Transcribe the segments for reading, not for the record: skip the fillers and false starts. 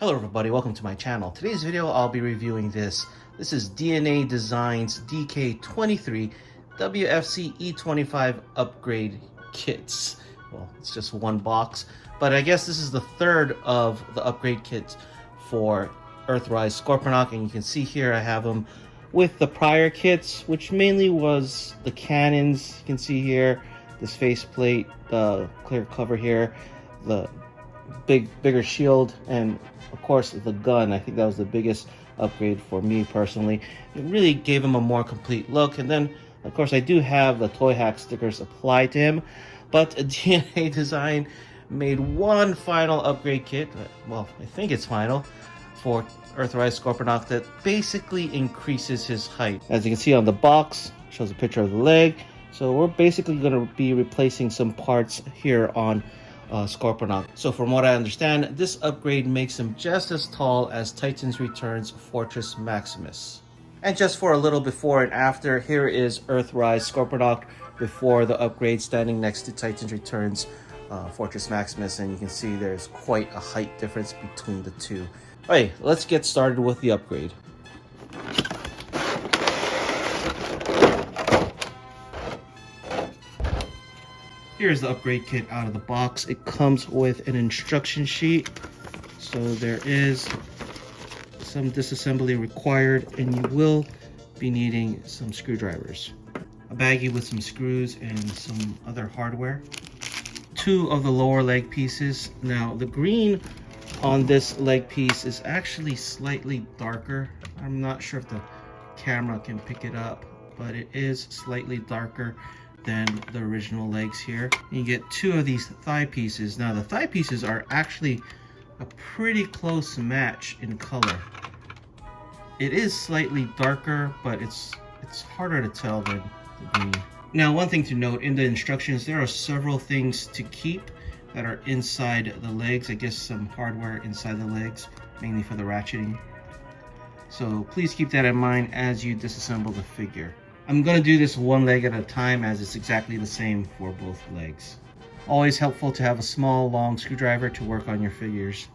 Hello everybody, welcome to my channel. Today's video I'll be reviewing this. This is DNA Design's DK-23 WFC E25 upgrade kits. Well, it's just one box, but I guess this is the third of the upgrade kits for Earthrise Scorponok, and you can see here I have them with the prior kits, which mainly was the cannons. You can see here this faceplate, the clear cover here, the bigger shield, and of course the gun. I think that was the biggest upgrade for me personally. It really gave him a more complete look. And then of course I do have the Toy Hack stickers applied to him, but DNA Design made one final upgrade kit, well, I think it's final, for Earthrise Scorponok that basically increases his height. As you can see on the box, shows a picture of the leg. So we're basically going to be replacing some parts here on Scorponok. So from what I understand, this upgrade makes him just as tall as Titan's Return's Fortress Maximus. And just for a little before and after, here is Earthrise Scorponok before the upgrade, standing next to Titan's Return's Fortress Maximus, and you can see there's quite a height difference between the two. Alright, let's get started with the upgrade. Here's the upgrade kit out of the box. It comes with an instruction sheet. So there is some disassembly required, and you will be needing some screwdrivers. A baggie with some screws and some other hardware. Two of the lower leg pieces. Now the green on this leg piece is actually slightly darker. I'm not sure if the camera can pick it up, but it is slightly darker than the original legs here. You get two of these thigh pieces. Now the thigh pieces are actually a pretty close match in color. It is slightly darker, but it's harder to tell than the green. Now one thing to note, in the instructions there are several things to keep that are inside the legs. I guess some hardware inside the legs, mainly for the ratcheting. So please keep that in mind as you disassemble the figure. I'm going to do this one leg at a time, as it's exactly the same for both legs. Always helpful to have a small, long screwdriver to work on your figures.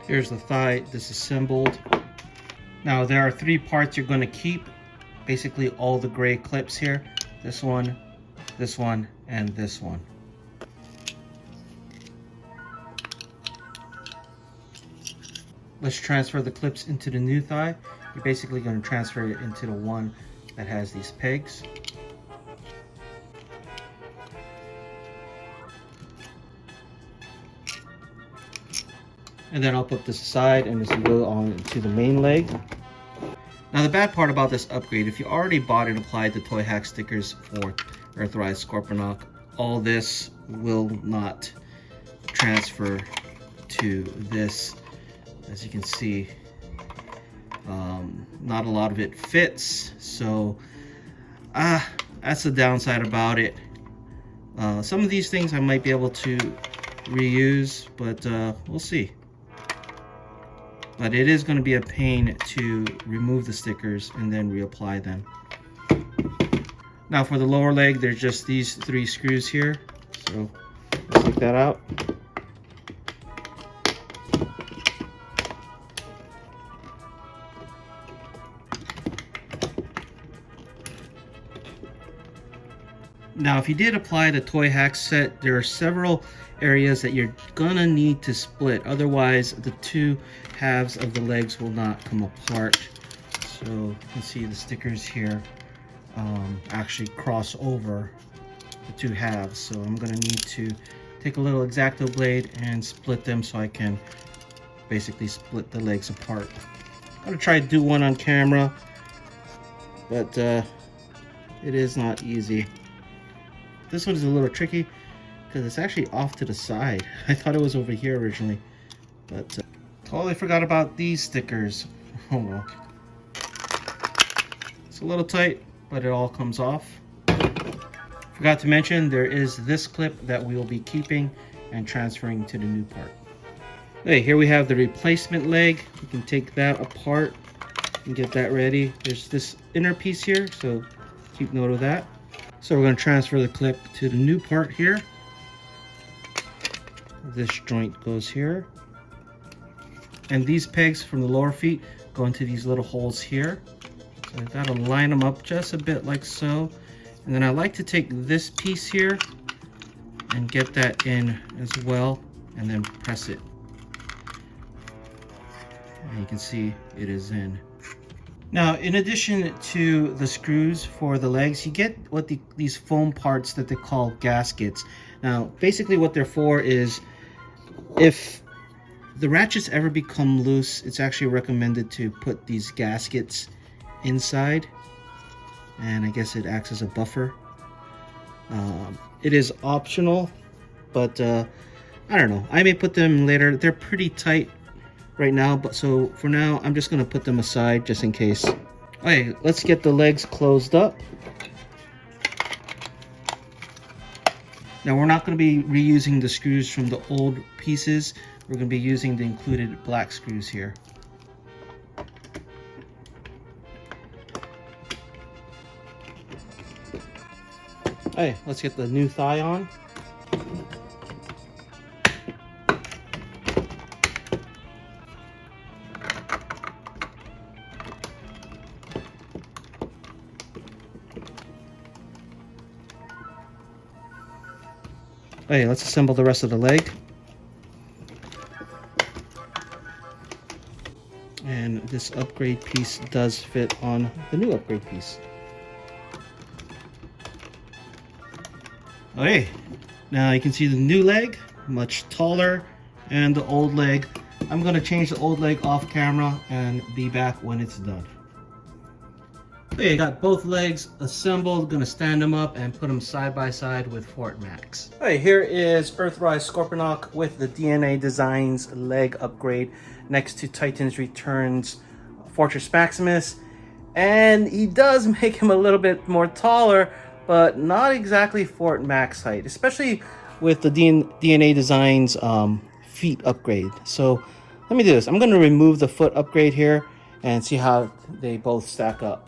Here's the thigh disassembled. Now there are three parts you're going to keep. Basically all the gray clips here. This one, and this one. Let's transfer the clips into the new thigh. You're basically going to transfer it into the one that has these pegs. And then I'll put this aside, and this will go on to the main leg. Now the bad part about this upgrade, if you already bought and applied the Toy Hack stickers for Earthrise Scorponok, all this will not transfer to this. As you can see, not a lot of it fits, so that's the downside about it. Some of these things I might be able to reuse, but we'll see. But it is going to be a pain to remove the stickers and then reapply them. Now for the lower leg, there's just these three screws here, so let's take that out. Now, if you did apply the Toy Hack set, there are several areas that you're gonna need to split. Otherwise, the two halves of the legs will not come apart. So you can see the stickers here actually cross over the two halves. So I'm gonna need to take a little X-Acto blade and split them so I can basically split the legs apart. I'm gonna try to do one on camera, but it is not easy. This one is a little tricky because it's actually off to the side. I thought it was over here originally, but totally forgot about these stickers. Oh well. It's a little tight, but it all comes off. Forgot to mention there is this clip that we will be keeping and transferring to the new part. Okay, here we have the replacement leg. You can take that apart and get that ready. There's this inner piece here, so keep note of that. So we're going to transfer the clip to the new part here. This joint goes here. And these pegs from the lower feet go into these little holes here. So I've got to line them up just a bit like so. And then I like to take this piece here and get that in as well, and then press it. And you can see it is in. Now, in addition to the screws for the legs, you get what these foam parts that they call gaskets. Now, basically what they're for is if the ratchets ever become loose, it's actually recommended to put these gaskets inside, and I guess it acts as a buffer. It is optional, but I don't know. I may put them later. They're pretty tight right now, but so for now, I'm just going to put them aside just in case. Okay, let's get the legs closed up. Now, we're not going to be reusing the screws from the old pieces. We're going to be using the included black screws here. Hey, let's get the new thigh on. Hey, let's assemble the rest of the leg. And this upgrade piece does fit on the new upgrade piece. Okay, now you can see the new leg, much taller, and the old leg. I'm going to change the old leg off camera and be back when it's done. Okay, got both legs assembled. Going to stand them up and put them side by side with Fort Max. Okay, here is Earthrise Scorponok with the DNA Designs leg upgrade next to Titan's Returns Fortress Maximus. And he does make him a little bit more taller, but not exactly Fort Max height, especially with the DNA Designs feet upgrade. So let me do this. I'm going to remove the foot upgrade here and see how they both stack up.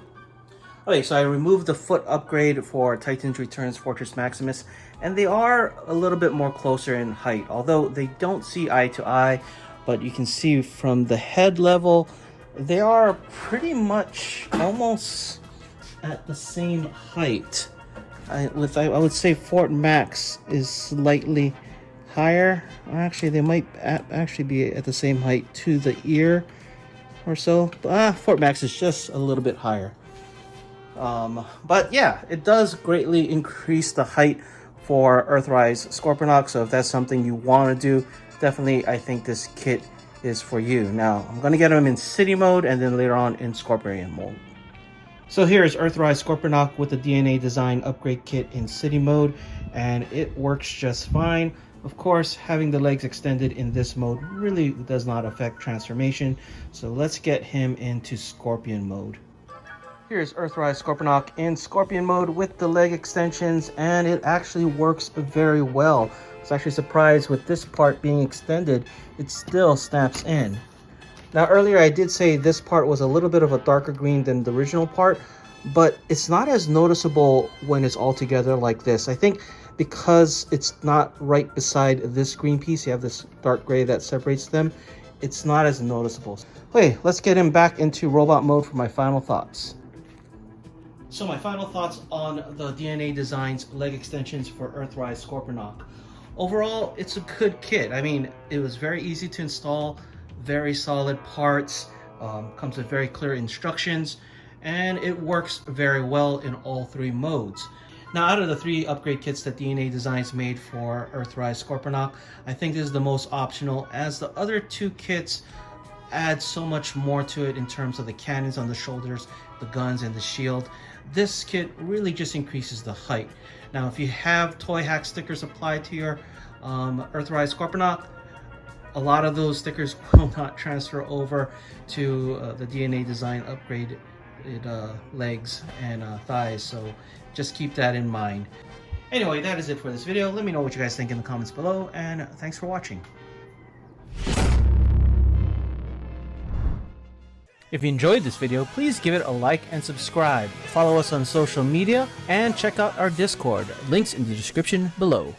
Okay, so I removed the foot upgrade for Titan's Returns Fortress Maximus, and they are a little bit more closer in height, although they don't see eye to eye, but you can see from the head level, they are pretty much almost at the same height. I would say Fort Max is slightly higher. Actually, they might actually be at the same height to the ear or so. Fort Max is just a little bit higher. But yeah, it does greatly increase the height for Earthrise Scorponok. So if that's something you want to do, definitely I think this kit is for you. Now, I'm going to get him in city mode and then later on in Scorpion mode. So here is Earthrise Scorponok with the DNA Design upgrade kit in city mode, and it works just fine. Of course, having the legs extended in this mode really does not affect transformation. So let's get him into Scorpion mode. Here's Earthrise Scorponok in Scorpion mode with the leg extensions, and it actually works very well. I was actually surprised with this part being extended, it still snaps in. Now earlier I did say this part was a little bit of a darker green than the original part, but it's not as noticeable when it's all together like this. I think because it's not right beside this green piece, you have this dark gray that separates them, it's not as noticeable. Okay, let's get him back into robot mode for my final thoughts. So my final thoughts on the DNA Designs leg extensions for Earthrise Scorponok. Overall, it's a good kit. I mean, it was very easy to install, very solid parts, comes with very clear instructions, and it works very well in all three modes. Now, out of the three upgrade kits that DNA Designs made for Earthrise Scorponok, I think this is the most optional, as the other two kits add so much more to it in terms of the cannons on the shoulders, the guns, and the shield. This kit really just increases the height. Now, if you have toy hack stickers applied to your Earthrise Scorponok, a lot of those stickers will not transfer over to the DNA Design upgraded legs and thighs, so just keep that in mind. Anyway, that is it for this video. Let me know what you guys think in the comments below, and thanks for watching. If you enjoyed this video, please give it a like and subscribe. Follow us on social media and check out our Discord. Links in the description below.